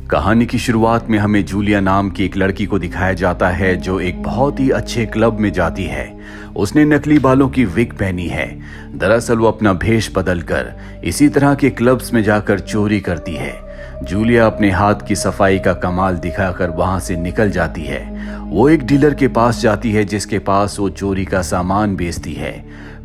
कहानी की शुरुआत में हमें जूलिया नाम की एक लड़की को दिखाया जाता है जो एक बहुत ही अच्छे क्लब में जाती है। उसने नकली बालों की विग पहनी है। दरअसल वो अपना भेष बदलकर इसी तरह के क्लब्स में जाकर चोरी करती है। जूलिया अपने हाथ की सफाई का कमाल दिखाकर वहां से निकल जाती है। वो एक डीलर के पास जाती है जिसके पास वो चोरी का सामान बेचती है।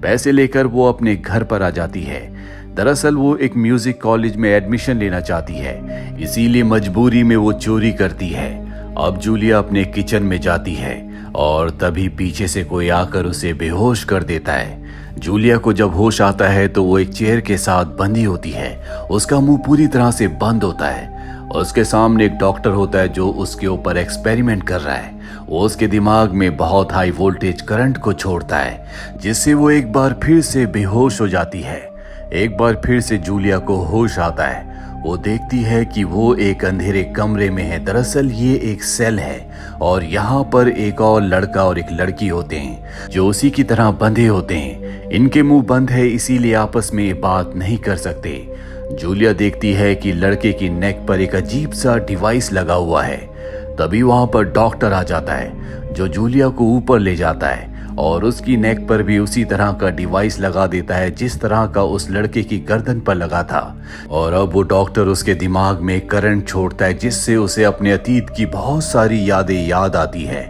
पैसे लेकर वो अपने घर पर आ जाती है। दरअसल वो एक म्यूजिक कॉलेज में एडमिशन लेना चाहती है, इसीलिए मजबूरी में वो चोरी करती है। अब जूलिया अपने किचन में जाती है और तभी पीछे से कोई आकर उसे बेहोश कर देता है। जूलिया को जब होश आता है तो वो एक चेयर के साथ बंधी होती है। उसका मुंह पूरी तरह से बंद होता है। उसके सामने एक डॉक्टर होता है जो उसके ऊपर एक्सपेरिमेंट कर रहा है। वो उसके दिमाग में बहुत हाई वोल्टेज करंट को छोड़ता है, जिससे वो एक बार फिर से बेहोश हो जाती है। एक बार फिर से जूलिया को होश आता है। वो देखती है कि वो एक अंधेरे कमरे में है। दरअसल ये एक सेल है और यहाँ पर एक और लड़का और एक लड़की होते हैं जो उसी की तरह बंधे होते हैं। इनके मुंह बंद है, इसीलिए आपस में बात नहीं कर सकते। जूलिया देखती है कि लड़के की नेक पर एक अजीब सा डिवाइस लगा हुआ है। तभी वहां पर डॉक्टर आ जाता है जो जूलिया को ऊपर ले जाता है और उसकी नेक पर भी उसी तरह का डिवाइस लगा देता है जिस तरह का उस लड़के की गर्दन पर लगा था। और अब वो डॉक्टर उसके दिमाग में करंट छोड़ता है जिससे उसे अपने अतीत की बहुत सारी यादें याद आती है।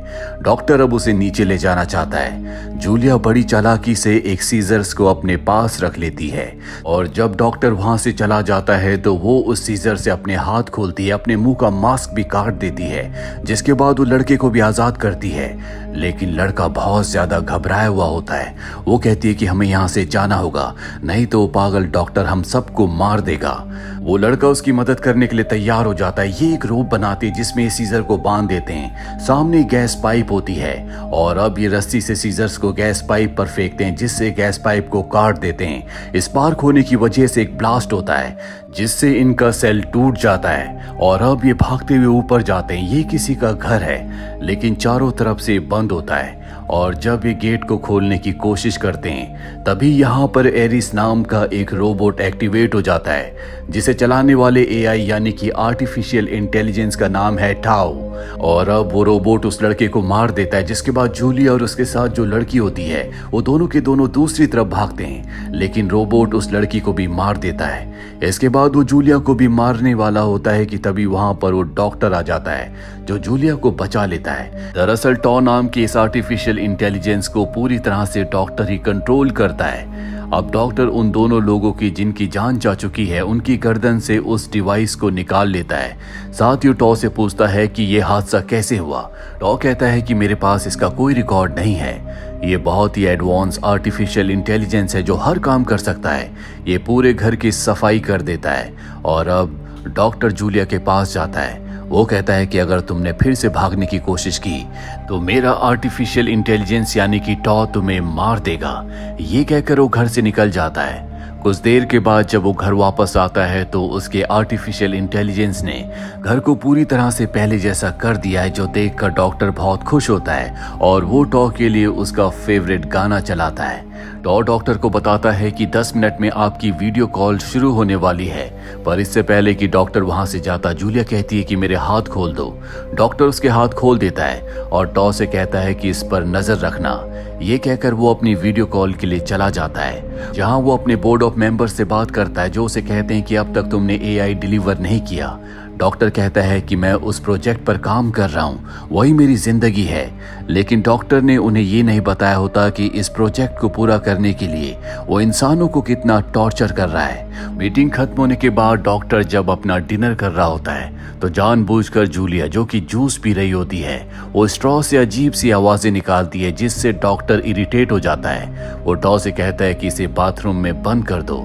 डॉक्टर अब उसे नीचे ले जाना चाहता है। जूलिया बड़ी चालाकी से एक सीजर्स को अपने पास रख लेती है और जब डॉक्टर वहां से चला जाता है तो वो उस सीजर से अपने हाथ खोलती है, अपने मुंह का मास्क भी काट देती है, जिसके बाद वो लड़के को भी आजाद करती है। लेकिन लड़का बहुत ज्यादा घबराया हुआ होता है। वो कहती है कि हमें यहाँ से जाना होगा, नहीं तो पागल डॉक्टर हम सबको मार देगा। वो लड़का उसकी मदद करने के लिए तैयार हो जाता है। ये एक रोप बनाते हैं जिसमें सीजर को बांध देते हैं। सामने गैस पाइप होती है और अब ये रस्सी से सीजर्स को गैस पाइप पर फेंकते हैं जिससे गैस पाइप को काट देते हैं। स्पार्क होने की वजह से एक ब्लास्ट होता है जिससे इनका सेल टूट जाता है और अब ये भागते हुए ऊपर जाते हैं। ये किसी का घर है लेकिन चारों तरफ से बंद होता है और जब ये गेट को खोलने की कोशिश करते हैं तभी यहाँ पर एरिस नाम का एक रोबोट एक्टिवेट हो जाता है जिसे चलाने वाले एआई यानी कि आर्टिफिशियल इंटेलिजेंस का नाम है टाओ। और अब वो रोबोट उस लड़के को मार देता है, जिसके बाद जूलिया और उसके साथ जो लड़की होती है वो दोनों के दोनों दूसरी तरफ भागते हैं, लेकिन रोबोट उस लड़की को भी मार देता है। इसके बाद वो जूलिया को भी मारने वाला होता है कि तभी वहां पर वो डॉक्टर आ जाता है जो जूलिया को बचा लेता है। दरअसल टॉ नाम की इस आर्टिफिशियल इंटेलिजेंस को पूरी तरह से डॉक्टर ही कंट्रोल करता है। अब डॉक्टर उन दोनों लोगों की जिनकी जान जा चुकी है उनकी गर्दन से उस डिवाइस को निकाल लेता है। साथ ही टॉ से पूछता है कि यह हादसा कैसे हुआ। टॉ कहता है कि मेरे पास इसका कोई रिकॉर्ड नहीं है। ये बहुत ही एडवांस आर्टिफिशियल इंटेलिजेंस है जो हर काम कर सकता है। ये पूरे घर की सफाई कर देता है। और अब डॉक्टर जूलिया के पास जाता है। वो कहता है कि अगर तुमने फिर से भागने की कोशिश की तो मेरा आर्टिफिशियल इंटेलिजेंस यानी कि टॉ तुम्हें मार देगा। ये कहकर वो घर से निकल जाता है। कुछ देर के बाद जब वो घर वापस आता है तो उसके आर्टिफिशियल इंटेलिजेंस ने घर को पूरी तरह से पहले जैसा कर दिया है, जो देखकर डॉक्टर बहुत खुश होता है और वो टॉ के लिए उसका फेवरेट गाना चलाता है। टॉ डॉक्टर को बताता है कि 10 मिनट में आपकी वीडियो कॉल शुरू होने वाली है, पर इससे पहले कि डॉक्टर वहां से जाता जूलिया कहती है कि मेरे हाथ खोल दो। डॉक्टर उसके हाथ खोल देता है और टॉ से कहता है कि इस पर नजर रखना। ये कहकर वो अपनी वीडियो कॉल के लिए चला जाता है जहां वो अपने बोर्ड ऑफ मेंबर्स से बात करता है जो उसे कहते हैं कि अब तक तुमने एआई डिलीवर नहीं किया। डॉक्टर कहता है कि मैं उस प्रोजेक्ट पर काम कर रहा हूँ, वही मेरी जिंदगी है। लेकिन डॉक्टर ने उन्हें ये नहीं बताया होता कि इस प्रोजेक्ट को पूरा करने के लिए वो इंसानों को कितना टॉर्चर कर रहा है। मीटिंग खत्म होने के बाद डॉक्टर जब अपना डिनर कर रहा होता है तो जानबूझकर जूलिया जो कि जूस पी रही होती है वो स्ट्रॉ से अजीब सी आवाजें निकालती है जिससे डॉक्टर इरिटेट हो जाता है। वो टॉ से कहता है कि इसे बाथरूम में बंद कर दो।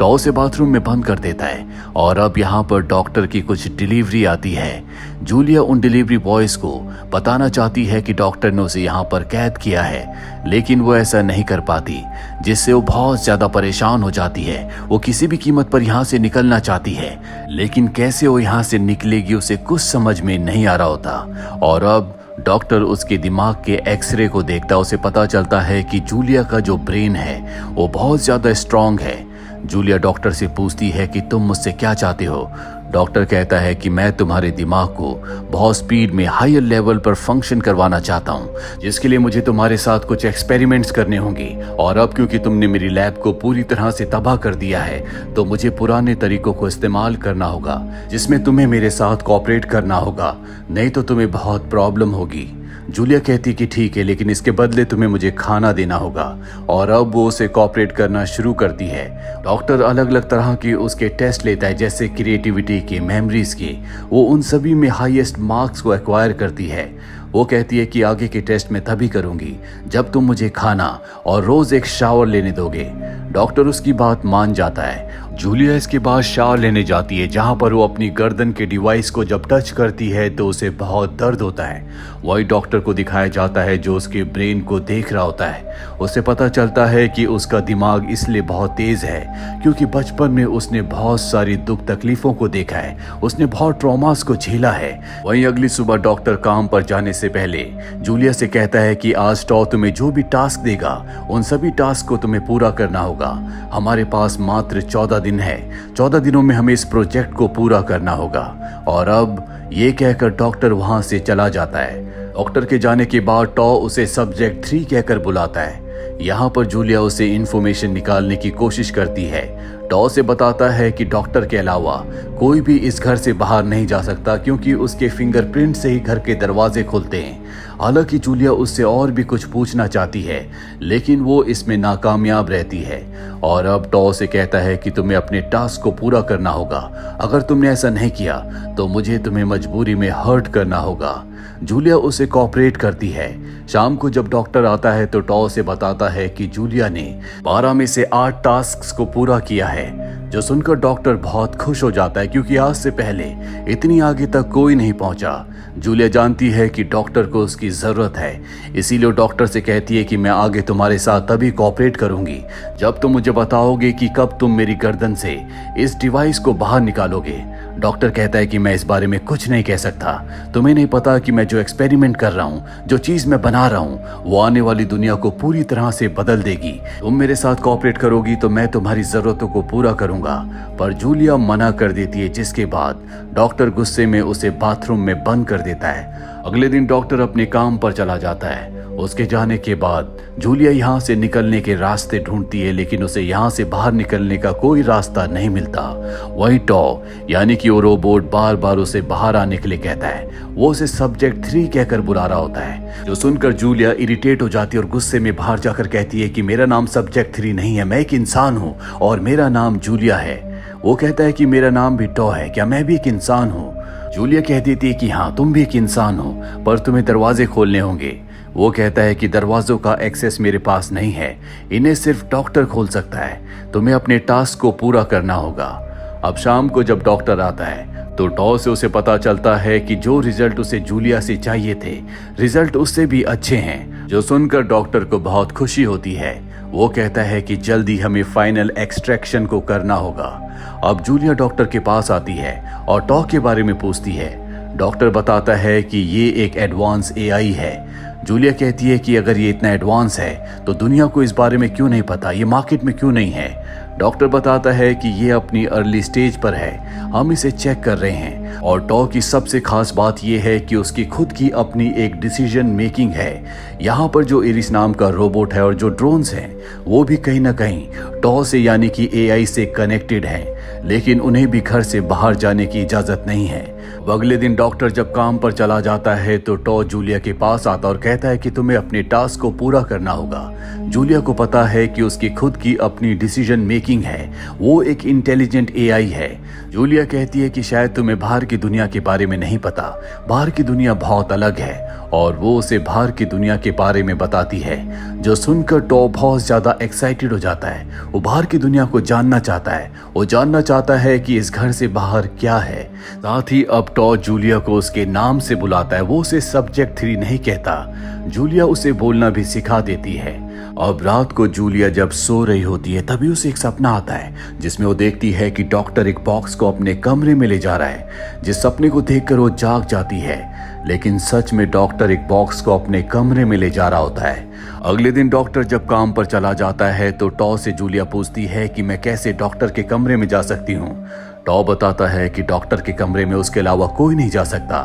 टॉ से बाथरूम में बंद कर देता है और अब यहाँ पर डॉक्टर की कुछ डिलीवरी आती है। जूलिया उन डिलीवरी बॉयज को बताना चाहती है कि डॉक्टर ने उसे यहाँ पर कैद किया है, लेकिन वो ऐसा नहीं कर पाती, जिससे वो बहुत ज्यादा परेशान हो जाती है। वो किसी भी कीमत पर यहाँ से निकलना चाहती है, लेकिन कैसे वो यहाँ से निकलेगी उसे कुछ समझ में नहीं आ रहा होता। और अब डॉक्टर उसके दिमाग के एक्सरे को देखता, उसे पता चलता है कि जूलिया का जो ब्रेन है वो बहुत ज्यादा स्ट्रांग है। जूलिया डॉक्टर से पूछती है कि तुम मुझसे क्या चाहते हो। डॉक्टर कहता है कि मैं तुम्हारे दिमाग को बहुत स्पीड में हायर लेवल पर फंक्शन करवाना चाहता हूँ, जिसके लिए मुझे तुम्हारे साथ कुछ एक्सपेरिमेंट्स करने होंगे। और अब क्योंकि तुमने मेरी लैब को पूरी तरह से तबाह कर दिया है, तो मुझे पुराने तरीकों को इस्तेमाल करना होगा, जिसमें तुम्हें मेरे साथ कोऑपरेट करना होगा, नहीं तो तुम्हें बहुत प्रॉब्लम होगी। जूलिया कहती कि ठीक है, लेकिन इसके बदले तुम्हें मुझे खाना देना होगा। और अब वो उसे कोऑपरेट करना शुरू करती है। डॉक्टर अलग अलग तरह के उसके टेस्ट लेता है, जैसे क्रिएटिविटी के, मेमोरीज के। वो उन सभी में हाईएस्ट मार्क्स को एक्वायर करती है। वो कहती है कि आगे के टेस्ट मैं तभी करूंगी जब तुम मुझे खाना और रोज एक शावर लेने दोगे। डॉक्टर उसकी बात मान जाता है। जूलिया इसके बाद शावर लेने जाती है, जहां पर वो अपनी गर्दन के डिवाइस को जब टच करती है तो उसे बहुत दर्द होता है। वही डॉक्टर को दिखाया जाता है जो उसके ब्रेन को देख रहा होता है। उसे पता चलता है कि उसका दिमाग इसलिए बहुत तेज है क्योंकि बचपन में उसने बहुत सारी दुख तकलीफों को देखा है, उसने बहुत ट्रॉमास को झेला है। वहीं अगली सुबह डॉक्टर काम पर जाने से पहले जूलिया से कहता है कि आज टॉ तुम्हें जो भी टास्क देगा उन सभी टास्क को तुम्हें पूरा करना होगा। हमारे पास मात्र 14 दिन है। 14 दिनों में हमें इस प्रोजेक्ट को पूरा करना होगा। और अब ये कहकर डॉक्टर वहां से चला जाता है। डॉक्टर के जाने के बाद टॉ उसे सब्जेक्ट 3 कहकर बुलाता है। यहाँ पर जूलिया उसे इंफॉर्मेशन निकालने की कोशिश करती है। टॉ से बताता है कि डॉक्टर के अलावा कोई भी इस घर से बाहर नहीं जा सकता क्योंकि उसके फिंगरप्रिंट से ही घर के दरवाजे खुलते हैं। हालांकि जूलिया उससे और भी कुछ पूछना चाहती है, लेकिन वो इसमें नाकामयाब रहती है। और अब टॉ से कहता है कि तुम्हें अपने टास्क को पूरा करना होगा। अगर तुमने ऐसा नहीं किया तो मुझे तुम्हें मजबूरी में हर्ट करना होगा। जूलिया उसे कोऑपरेट करती है। शाम को जब डॉक्टर आता है तो टॉ से बताता है कि जूलिया ने 12 में से 8 टास्क्स को पूरा किया है, जो सुनकर डॉक्टर बहुत खुश हो जाता है क्योंकि आज से पहले इतनी आगे तक कोई नहीं पहुंचा। जूलिया जानती है कि डॉक्टर को उसकी जरूरत है, इसीलिए डॉक्टर से कहती है कि मैं आगे तुम्हारे साथ तभी कोऑपरेट करूंगी जब तुम मुझे बताओगे कि कब तुम मेरी गर्दन से इस डिवाइस को बाहर निकालोगे। डॉक्टर कहता है कि मैं इस बारे में कुछ नहीं कह सकता। तुम्हें नहीं पता कि मैं जो एक्सपेरिमेंट कर रहा हूँ, जो चीज मैं बना रहा हूँ, वो आने वाली दुनिया को पूरी तरह से बदल देगी। तुम मेरे साथ कोऑपरेट करोगी तो मैं तुम्हारी जरूरतों को पूरा करूंगा। पर जूलिया मना कर देती है, जिसके बाद डॉक्टर गुस्से में उसे बाथरूम में बंद कर देता है। अगले दिन डॉक्टर अपने काम पर चला जाता है। उसके जाने के बाद जूलिया यहाँ से निकलने के रास्ते ढूंढती है, लेकिन उसे यहाँ से बाहर निकलने का कोई रास्ता नहीं मिलता। वही टॉ यानी कि वो रोबोट बार बार उसे बाहर आने के लिए कहता है। वो उसे सब्जेक्ट 3 कहकर बुला रहा होता है, जो सुनकर जूलिया इरिटेट हो जाती है और गुस्से में बाहर जाकर कहती है कि मेरा नाम सब्जेक्ट 3 नहीं है, मैं एक इंसान हूँ और मेरा नाम जूलिया है। वो कहता है कि मेरा नाम भी टॉ है, क्या मैं भी एक इंसान हूँ? जूलिया कह देती है कि हाँ, तुम भी एक इंसान हो, पर तुम्हें दरवाजे खोलने होंगे। वो कहता है कि दरवाजों का एक्सेस मेरे पास नहीं है, इन्हें सिर्फ डॉक्टर खोल सकता है। तुम्हें अपने टास्क को पूरा करना होगा। अब शाम को जब डॉक्टर आता है तो टॉ से उसे पता चलता है कि जो रिजल्ट उसे जूलिया से चाहिए थे, रिजल्ट उससे भी अच्छे हैं, जो सुनकर डॉक्टर को बहुत खुशी होती है। वो कहता है कि जल्दी हमें फाइनल एक्सट्रैक्शन को करना होगा। अब जूलिया डॉक्टर के पास आती है और टॉ के बारे में पूछती है। डॉक्टर बताता है कि ये एक एडवांस एआई है। जूलिया कहती है कि अगर ये इतना एडवांस है तो दुनिया को इस बारे में क्यों नहीं पता, ये मार्केट में क्यों नहीं है? डॉक्टर बताता है कि ये अपनी अर्ली स्टेज पर है, हम इसे चेक कर रहे हैं। और टॉ की सबसे खास बात यह है कि उसकी खुद की अपनी एक डिसीजन मेकिंग है। यहाँ पर जो इरिस नाम का रोबोट है और जो ड्रोन्स हैं, वो भी कहीं ना कहीं टॉ से यानी कि एआई से कनेक्टेड हैं, लेकिन उन्हें भी घर से बाहर जाने की इजाजत नहीं है। अगले दिन डॉक्टर जब काम पर चला जाता है तो टॉ जूलिया के पास आता और कहता है कि तुम्हें अपने टास्क को पूरा करना होगा। जूलिया को पता है कि उसकी खुद की अपनी डिसीजन मेकिंग है, वो एक इंटेलिजेंट एआई है। जूलिया कहती है कि शायद तुम्हें बाहर की दुनिया के बारे में नहीं पता, बाहर की दुनिया बहुत अलग है। और वो उसे बाहर की दुनिया के बारे में बताती है, जो सुनकर टॉ बहुत ज्यादा एक्साइटेड हो जाता है। वो बाहर की दुनिया को जानना चाहता है, वो जानना चाहता है कि इस घर से बाहर क्या है। साथ ही अब टॉ जूलिया को उसके नाम से बुलाता है, वो उसे सब्जेक्ट 3 नहीं कहता। जूलिया उसे बोलना भी सिखा देती है। अब रात को जूलिया जब सो रही होती है तभी उसे एक सपना आता है, जिसमें वो देखती है कि डॉक्टर एक बॉक्स को अपने कमरे में ले जा रहा है। जिस सपने को देखकर वो जाग जाती है, लेकिन सच में डॉक्टर एक बॉक्स को अपने कमरे में ले जा रहा होता है। अगले दिन डॉक्टर जब काम पर चला जाता है तो टॉ से जूलिया पूछती है कि मैं कैसे डॉक्टर के कमरे में जा सकती हूँ। टॉ बताता है कि डॉक्टर के कमरे में उसके अलावा कोई नहीं जा सकता।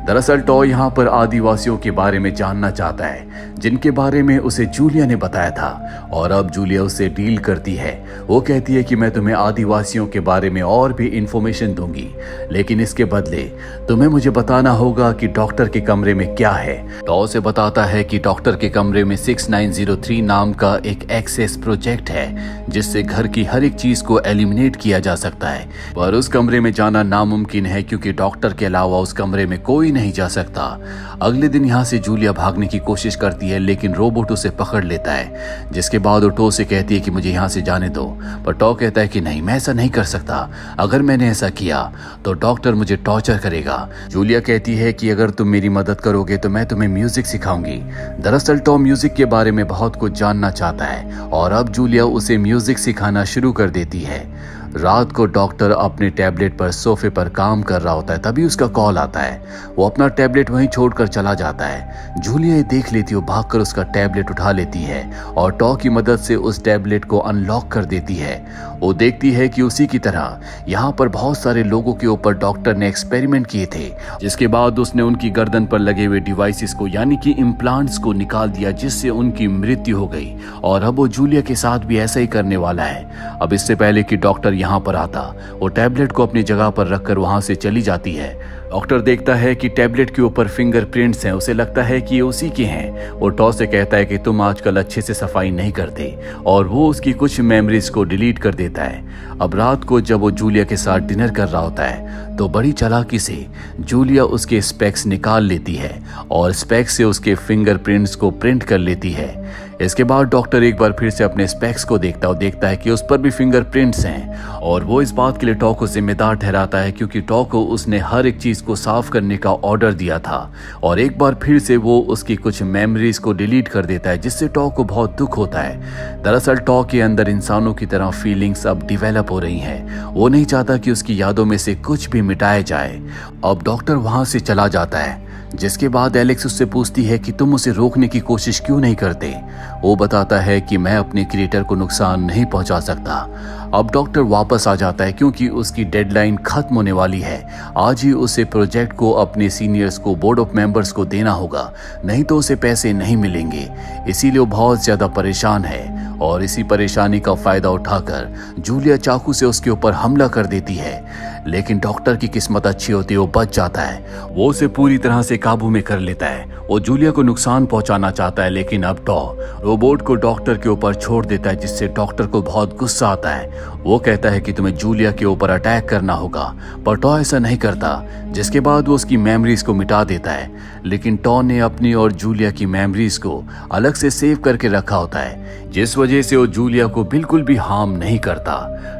दरअसल टॉ यहाँ पर आदिवासियों के बारे में जानना चाहता है जिनके बारे में उसे जूलिया ने बताया था, और अब जूलिया उससे डील करती है। वो कहती है कि मैं तुम्हें आदिवासियों के बारे में और भी इंफॉर्मेशन दूंगी, लेकिन इसके बदले तुम्हें मुझे बताना होगा कि डॉक्टर के कमरे में क्या है। टॉ से बताता है कि डॉक्टर के कमरे में 6903 नाम का एक एक्सेस प्रोजेक्ट है जिससे घर की हर एक चीज को एलिमिनेट किया जा सकता है, पर उस कमरे में जाना नामुमकिन है क्योंकि डॉक्टर के अलावा उस कमरे में कोई नहीं जा सकता। अगले दिन यहाँ से जूलिया भागने की कोशिश करती है लेकिन रोबोट उसे पकड़ लेता है, जिसके बाद वो टॉ से कहती है कि मुझे यहाँ से जाने दो, पर टॉ कहता है कि नहीं, मैं ऐसा नहीं कर सकता। अगर मैंने ऐसा किया तो डॉक्टर मुझे टॉर्चर करेगा। जूलिया कहती है कि अगर तुम मेरी मदद करोगे तो मैं तुम्हें म्यूजिक सिखाऊंगी। दरअसल टॉ म्यूजिक के बारे में बहुत कुछ जानना चाहता है और अब जूलिया उसे म्यूजिक सिखाना शुरू कर देती है। रात को डॉक्टर अपने टैबलेट पर सोफे पर काम कर रहा होता है, तभी उसका कॉल आता है। वो अपना टैबलेट वहीं छोड़कर चला जाता है। जूलिया ये देख लेती है, वो भागकर उसका टैबलेट उठा लेती है और टॉ की मदद से उस टैबलेट को अनलॉक कर देती है। वो देखती है कि उसी की तरह यहाँ पर बहुत सारे लोगों के ऊपर डॉक्टर ने एक्सपेरिमेंट किए थे, जिसके बाद उसने उनकी गर्दन पर लगे हुए डिवाइसेस को यानी कि इम्प्लांट्स को निकाल दिया, जिससे उनकी मृत्यु हो गई। और अब वो जूलिया के साथ भी ऐसा ही करने वाला है। अब इससे पहले कि डॉक्टर यहाँ पर आता, वो टैबलेट को अपनी जगह पर रखकर वहां से चली जाती है। डॉक्टर देखता है कि टैबलेट के ऊपर फिंगरप्रिंट्स हैं, उसे लगता है कि ये उसी के हैं। वो टॉ से कहता है कि तुम आजकल अच्छे से सफाई नहीं करते, और वो उसकी कुछ मेमोरीज को डिलीट कर देता है। अब रात को जब वो जूलिया के साथ डिनर कर रहा होता है तो बड़ी चालाकी से जूलिया उसके स्पेक्स निकाल लेती है और स्पेक्स से उसके फिंगरप्रिंट्स को प्रिंट कर लेती है। इसके बाद डॉक्टर एक बार फिर से अपने स्पेक्स को देखता है कि उस पर भी फिंगरप्रिंट्स हैं, और वो इस बात के लिए टॉ को जिम्मेदार ठहराता है क्योंकि टॉ को उसने हर एक चीज को साफ करने का ऑर्डर दिया था। और एक बार फिर से वो उसकी कुछ मेमोरीज को डिलीट कर देता है, जिससे टॉ को बहुत दुख होता है। दरअसल टॉ के अंदर इंसानों की तरह फीलिंग्स अब डिवेलप हो रही हैं। वो नहीं चाहता कि उसकी यादों में से कुछ भी मिटाया जाए। अब डॉक्टर वहां से चला जाता है, जिसके बाद एलेक्स उससे पूछती है कि तुम उसे रोकने की कोशिश क्यों नहीं करते। वो बताता है कि मैं अपने क्रिएटर को नुकसान नहीं पहुंचा सकता। अब डॉक्टर वापस आ जाता है क्योंकि उसकी डेडलाइन खत्म होने वाली है। आज ही उसे प्रोजेक्ट को अपने सीनियर्स को, बोर्ड ऑफ मेंबर्स को देना होगा, नहीं तो उसे पैसे नहीं मिलेंगे। इसीलिए वो बहुत ज्यादा परेशान है और इसी परेशानी का फायदा उठाकर जूलिया चाकू से उसके ऊपर हमला कर देती है। लेकिन डॉक्टर की किस्मत अच्छी होती है, वो बच जाता है। वो उसे पूरी तरह से काबू में कर लेता है। वो जूलिया को नुकसान पहुंचाना चाहता है, लेकिन अब टॉ रोबोट को डॉक्टर के ऊपर छोड़ देता है, जिससे डॉक्टर को बहुत गुस्सा आता है। वो कहता है कि तुम्हें जूलिया के ऊपर अटैक करना होगा, पर टॉ ऐसा नहीं करता, जिसके बाद वो उसकी मेमोरीज को मिटा देता है। लेकिन टॉ ने अपनी और जूलिया की मेमोरीज को अलग से सेव करके रखा होता है, जिस वजह से वो जूलिया को बिल्कुल भी हार्म नहीं करता।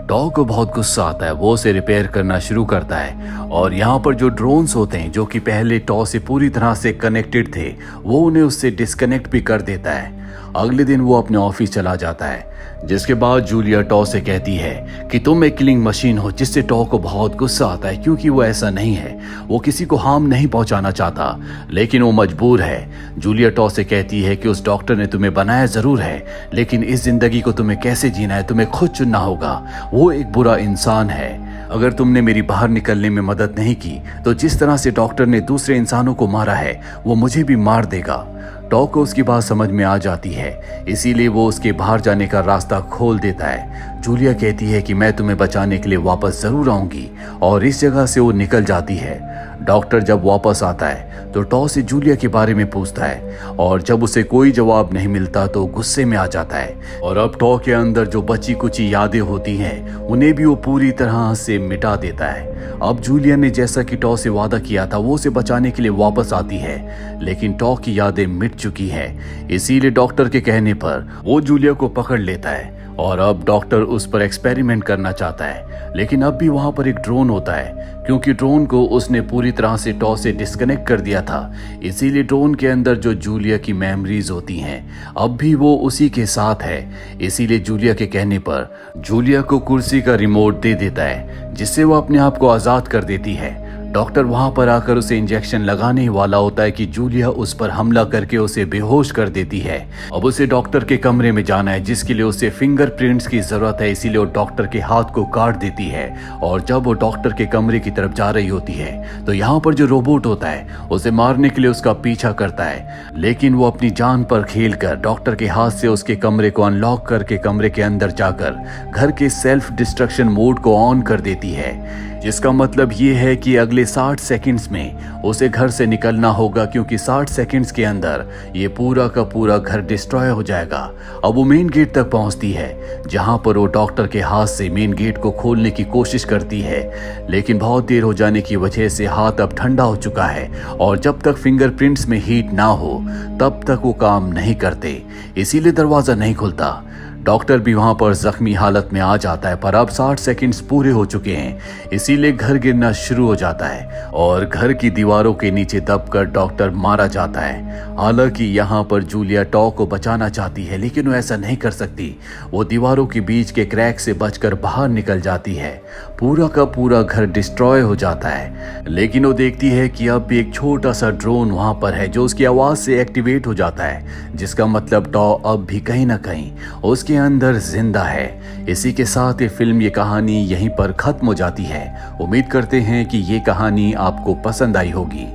टॉ को बहुत गुस्सा आता है, वो उसे रिपेयर करना शुरू करता है, और यहाँ पर जो ड्रोन्स होते हैं जो कि पहले टॉ से पूरी तरह से कनेक्टेड थे, वो उन्हें उससे डिस्कनेक्ट भी कर देता है। अगले दिन वो अपने ऑफिस चला जाता है, जिसके बाद जूलिया टॉ से कहती है कि तुम एक किलिंग मशीन हो, जिससे टॉ को बहुत गुस्सा आता है क्योंकि वो ऐसा नहीं है। वो किसी को हार्म नहीं पहुंचाना चाहता, लेकिन वो मजबूर है। जूलिया टॉ से कहती है कि उस डॉक्टर ने तुम्हें बनाया जरूर है, लेकिन इस जिंदगी को तुम्हें कैसे जीना है तुम्हें खुद चुनना होगा। वो एक बुरा इंसान है। अगर तुमने मेरी बाहर निकलने में मदद नहीं की तो जिस तरह से डॉक्टर ने दूसरे इंसानों को मारा है वो मुझे भी मार देगा। टॉ को उसकी बात समझ में आ जाती है, इसीलिए वो उसके बाहर जाने का रास्ता खोल देता है। जूलिया कहती है कि मैं तुम्हें बचाने के लिए वापस जरूर आऊंगी, और इस जगह से वो निकल जाती है। डॉक्टर जब वापस आता है तो टॉ से जूलिया के बारे में पूछता है, और जब उसे कोई जवाब नहीं मिलता तो गुस्से में आ जाता है। और अब टॉ के अंदर जो बची कुची यादें होती हैं उन्हें भी वो पूरी तरह से मिटा देता है। अब जूलिया ने जैसा कि टॉ से वादा किया था वो उसे बचाने के लिए वापस आती है, लेकिन टॉ की यादें मिट चुकी है। इसीलिए डॉक्टर के कहने पर वो जूलिया को पकड़ लेता है, और अब डॉक्टर उस पर एक्सपेरिमेंट करना चाहता है। लेकिन अब भी वहां पर एक ड्रोन होता है, क्योंकि ड्रोन को उसने पूरी तरह से टॉ से डिस्कनेक्ट कर दिया था। इसीलिए ड्रोन के अंदर जो जूलिया की मेमोरीज होती हैं अब भी वो उसी के साथ है। इसीलिए जूलिया के कहने पर जूलिया को कुर्सी का रिमोट दे देता है, जिससे वो अपने आप को आजाद कर देती है। डॉक्टर वहां पर आकर उसे इंजेक्शन लगाने वाला होता है कि जूलिया उस पर हमला करके उसे बेहोश कर देती है। अब उसे डॉक्टर के कमरे में जाना है, जिसके लिए उसे फिंगरप्रिंट्स की जरूरत है, इसीलिए वो डॉक्टर के हाथ को काट देती है। और जब वो डॉक्टर के कमरे की तरफ जा रही होती है तो यहाँ पर जो रोबोट होता है उसे मारने के लिए उसका पीछा करता है, लेकिन वो अपनी जान पर खेल कर डॉक्टर के हाथ से उसके कमरे को अनलॉक करके कमरे के अंदर जाकर घर के सेल्फ डिस्ट्रक्शन मोड को ऑन कर देती है, जिसका मतलब ये है कि अगले 60 सेकंड्स में उसे घर से निकलना होगा, क्योंकि 60 सेकंड्स के अंदर ये पूरा का पूरा घर डिस्ट्रॉय हो जाएगा। अब वो मेन गेट तक पहुंचती है, जहां पर वो डॉक्टर के हाथ से मेन गेट को खोलने की कोशिश करती है, लेकिन बहुत देर हो जाने की वजह से हाथ अब ठंडा हो चुका है और जब तक फिंगरप्रिंट्स में हीट ना हो तब तक वो काम नहीं करते, इसीलिए दरवाजा नहीं खुलता। डॉक्टर भी वहां पर जख्मी हालत में आ जाता है, पर अब 60 सेकंड्स पूरे हो चुके हैं, इसीलिए घर गिरना शुरू हो जाता है और घर की दीवारों के नीचे दबकर डॉक्टर मारा जाता है। हालांकि यहाँ पर जूलिया टॉ को बचाना चाहती है, लेकिन वो ऐसा नहीं कर सकती। वो दीवारों के बीच के क्रैक से बचकर बाहर निकल जाती है। पूरा का पूरा घर डिस्ट्रॉय हो जाता है, लेकिन वो देखती है कि अब भी एक छोटा सा ड्रोन वहां पर है जो उसकी आवाज से एक्टिवेट हो जाता है, जिसका मतलब टॉ अब भी कहीं ना कहीं उसके अंदर जिंदा है। इसी के साथ ये फिल्म, ये कहानी यहीं पर खत्म हो जाती है। उम्मीद करते हैं कि ये कहानी आपको पसंद आई होगी।